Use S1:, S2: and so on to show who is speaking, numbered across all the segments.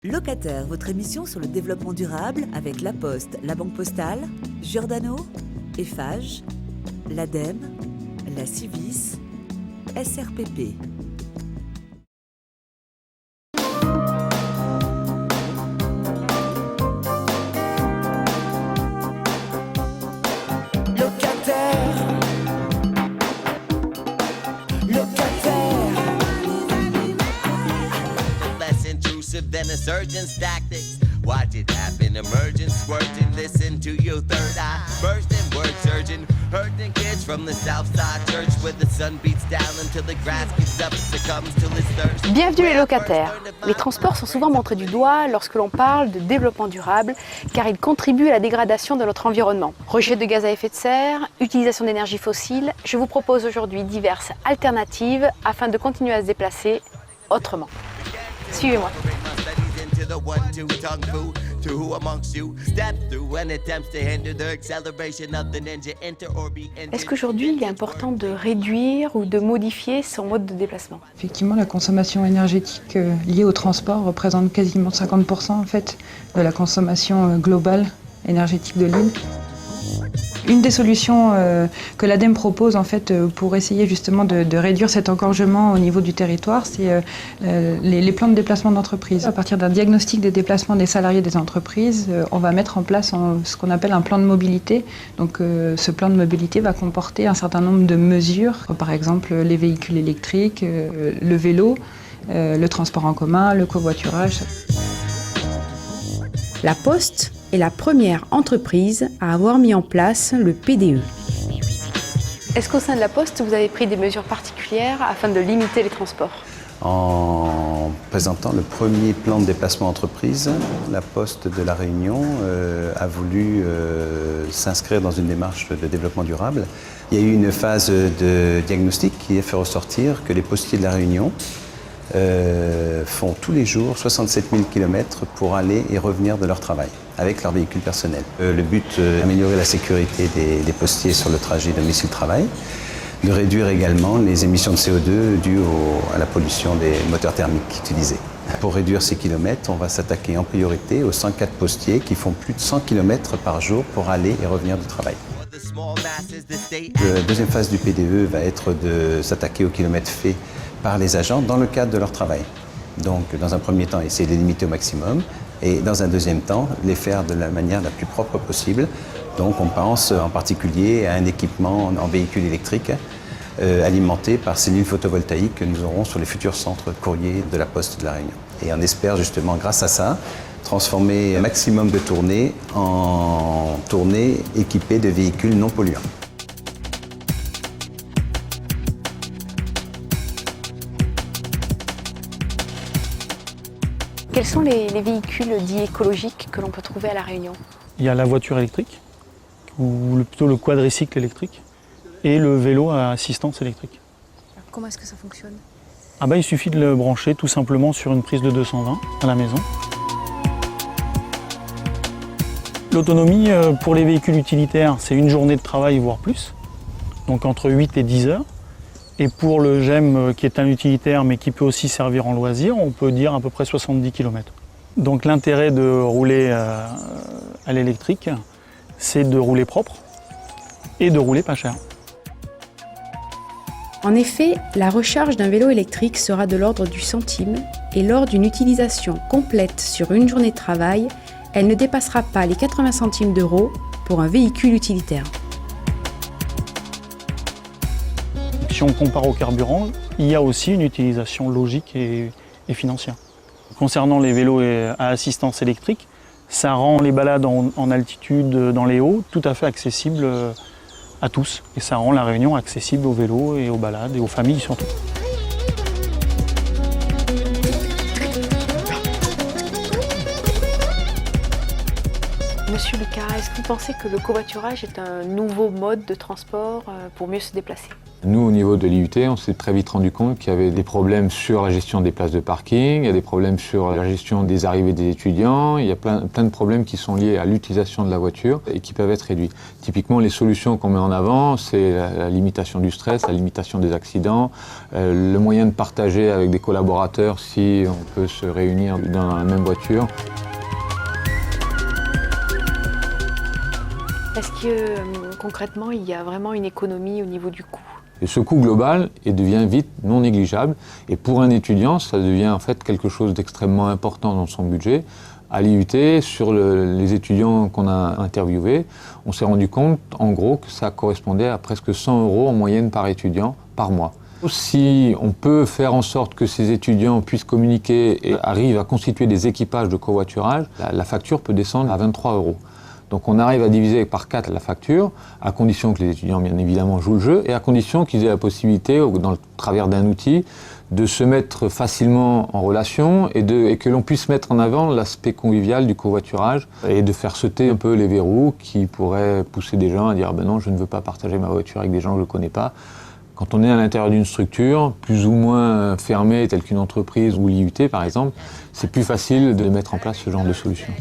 S1: Locataire, votre émission sur le développement durable avec La Poste, la Banque Postale, Giordano, Eiffage, l'ADEME, la Civis, SRPP.
S2: Than a surgeon's tactics. Watch it happen, emerging, squirting, listen to your third eye. Bursting, word surgeon, hurting kids from the south side church where the sun beats down until the grass gets up and succumbs to its thirst.
S3: Bienvenue les locataires. Les transports sont souvent montrés du doigt lorsque l'on parle de développement durable car ils contribuent à la dégradation de notre environnement. Rejet de gaz à effet de serre, utilisation d'énergie fossile, je vous propose aujourd'hui diverses alternatives afin de continuer à se déplacer autrement. Suivez-moi. Est-ce qu'aujourd'hui il est important de réduire ou de modifier son mode de déplacement?
S4: Effectivement, la consommation énergétique liée au transport représente quasiment 50% en fait, de la consommation globale énergétique de l'île. Une des solutions que l'ADEME propose en fait, pour essayer justement de réduire cet engorgement au niveau du territoire, c'est les plans de déplacement d'entreprise. À partir d'un diagnostic des déplacements des salariés des entreprises, on va mettre en place ce qu'on appelle un plan de mobilité. Donc ce plan de mobilité va comporter un certain nombre de mesures, par exemple les véhicules électriques, le vélo, le transport en commun, le covoiturage.
S3: La Poste est la première entreprise à avoir mis en place le PDE. Est-ce qu'au sein de la Poste, vous avez pris des mesures particulières afin de limiter les transports?
S5: En présentant le premier plan de déplacement entreprise, la Poste de La Réunion a voulu s'inscrire dans une démarche de développement durable. Il y a eu une phase de diagnostic qui a fait ressortir que les postiers de La Réunion font tous les jours 67 000 km pour aller et revenir de leur travail avec leur véhicule personnel. Le but est d'améliorer la sécurité des postiers sur le trajet domicile-travail, de réduire également les émissions de CO2 dues à la pollution des moteurs thermiques utilisés. Pour réduire ces kilomètres, on va s'attaquer en priorité aux 104 postiers qui font plus de 100 km par jour pour aller et revenir du travail. La deuxième phase du PDE va être de s'attaquer aux kilomètres faits par les agents dans le cadre de leur travail. Donc, dans un premier temps, essayer de les limiter au maximum et dans un deuxième temps, les faire de la manière la plus propre possible. Donc, on pense en particulier à un équipement en véhicule électrique alimenté par cellules photovoltaïques que nous aurons sur les futurs centres courriers de la Poste de La Réunion. Et on espère justement, grâce à ça, transformer un maximum de tournées en tournées équipées de véhicules non polluants.
S3: Quels sont les véhicules dits écologiques que l'on peut trouver à La Réunion?
S6: Il y a la voiture électrique, ou plutôt le quadricycle électrique, et le vélo à assistance électrique.
S3: Alors, comment est-ce que ça fonctionne?
S6: Il suffit de le brancher tout simplement sur une prise de 220 à la maison. L'autonomie pour les véhicules utilitaires, c'est une journée de travail, voire plus, donc entre 8 et 10 heures. Et pour le GEM, qui est un utilitaire mais qui peut aussi servir en loisir, on peut dire à peu près 70 km. Donc l'intérêt de rouler à l'électrique, c'est de rouler propre et de rouler pas cher.
S3: En effet, la recharge d'un vélo électrique sera de l'ordre du centime et lors d'une utilisation complète sur une journée de travail, elle ne dépassera pas les 80 centimes d'euros pour un véhicule utilitaire.
S6: Si on compare au carburant, il y a aussi une utilisation logique et financière. Concernant les vélos à assistance électrique, ça rend les balades en altitude dans les hauts tout à fait accessibles à tous. Et ça rend La Réunion accessible aux vélos et aux balades et aux familles surtout.
S3: Monsieur Lucas, est-ce que vous pensez que le covoiturage est un nouveau mode de transport pour mieux se déplacer?
S7: Nous, au niveau de l'IUT, on s'est très vite rendu compte qu'il y avait des problèmes sur la gestion des places de parking, il y a des problèmes sur la gestion des arrivées des étudiants, il y a plein de problèmes qui sont liés à l'utilisation de la voiture et qui peuvent être réduits. Typiquement, les solutions qu'on met en avant, c'est la limitation du stress, la limitation des accidents, le moyen de partager avec des collaborateurs si on peut se réunir dans la même voiture.
S3: Est-ce que concrètement, il y a vraiment une économie au niveau du coût?
S7: Et ce coût global devient vite non négligeable. Et pour un étudiant, ça devient en fait quelque chose d'extrêmement important dans son budget. À l'IUT, sur les étudiants qu'on a interviewés, on s'est rendu compte en gros que ça correspondait à presque 100 € en moyenne par étudiant par mois. Si on peut faire en sorte que ces étudiants puissent communiquer et arrivent à constituer des équipages de covoiturage, la facture peut descendre à 23 €. Donc on arrive à diviser par 4 la facture, à condition que les étudiants bien évidemment jouent le jeu et à condition qu'ils aient la possibilité, dans le travers d'un outil, de se mettre facilement en relation et que l'on puisse mettre en avant l'aspect convivial du covoiturage et de faire sauter un peu les verrous qui pourraient pousser des gens à dire ben non, je ne veux pas partager ma voiture avec des gens que je ne connais pas. Quand on est à l'intérieur d'une structure plus ou moins fermée, telle qu'une entreprise ou l'IUT par exemple, c'est plus facile de mettre en place ce genre de solution.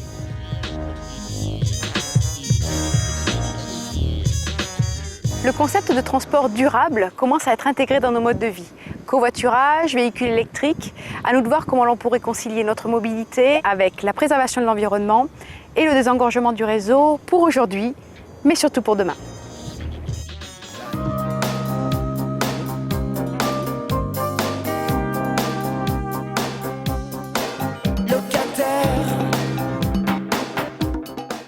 S3: Le concept de transport durable commence à être intégré dans nos modes de vie. Covoiturage, véhicules électriques, à nous de voir comment l'on pourrait concilier notre mobilité avec la préservation de l'environnement et le désengorgement du réseau pour aujourd'hui, mais surtout pour demain.